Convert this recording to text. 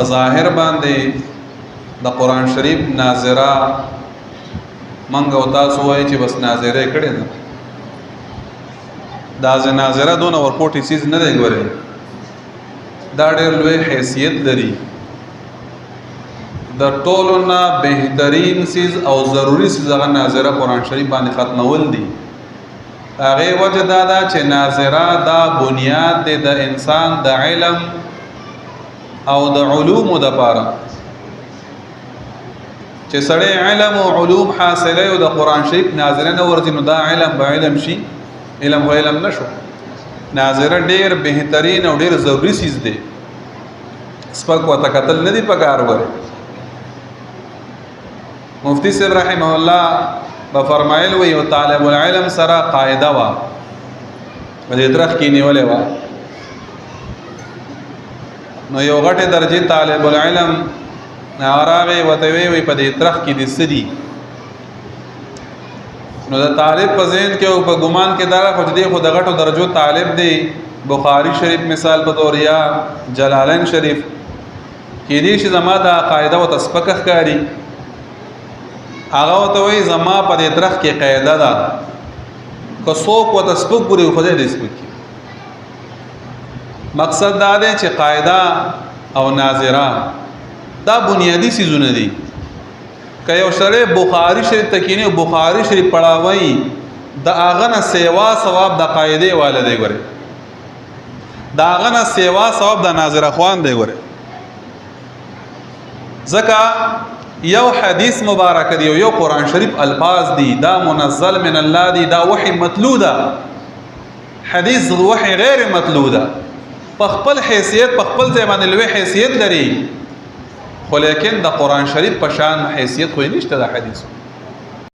ظاهر باندې د قرآن شریف ناظره منګ او تاسو وایي چې بس ناظره کړي ده دا ناظره دون ورپورټي سیز نه دی ګوري دا ډېر لوی حیثیت لري د ټولو نه بهترین سیز او ضروری سیز هغه ناظره قرآن شریف باندې ختمول دي هغه وجه دا ده چې ناظره دا بنیاد دی د انسان د علم او د علوم د پاره چې سړی علم او علوم حاصله او د قرآن شریف ناظره نه ورځي نو دا علم به علم شي علم و علم نشو ناظره ډیر بهترین او ډیر ضروری سیز دی سپک وته قتل نه دی پکار وره مفتی صاحب رحمه الله به فرمایل وی او طالب العلم سره قاعده وا بده درخ کې نیولې وا نو یو غټه درجه طالب العلم ناراوي وته وی په دې ترخ کې د سدي نو د طالب په ذهن کې او په ګمان کې دا خو دې خو د غټو درجو طالب دی بخاری شریف مثال په تور یا جلالین شریف کې دې چې زما دا قاعده او تسبق ښکاری هغه وته وی زما په دې ترخ کې قاعده ده که څوک و تسبق ګوري خدای دې سبق مقصد دا دی چې قاعده او ناظره دا بنیادی سیزونه دي که یو سره بخاری شریف تکینه او بخاری شریف پڑھاوي د اغه نه سیوا ثواب د قاعده والے دی ګوره د اغه نه سیوا ثواب د ناظره خوان دی ګوره ځکه یو حدیث مبارک دی یو قرآن شریف الفاظ دي دا منزل من الله دي دا وحی متلو ده حدیث وحی غیر متلو ده په خپل حیثیت په خپل ځای باندې لوی حیثیت لري خو لیکن د قرآن شریف په شان حیثیت خو نشته د حدیث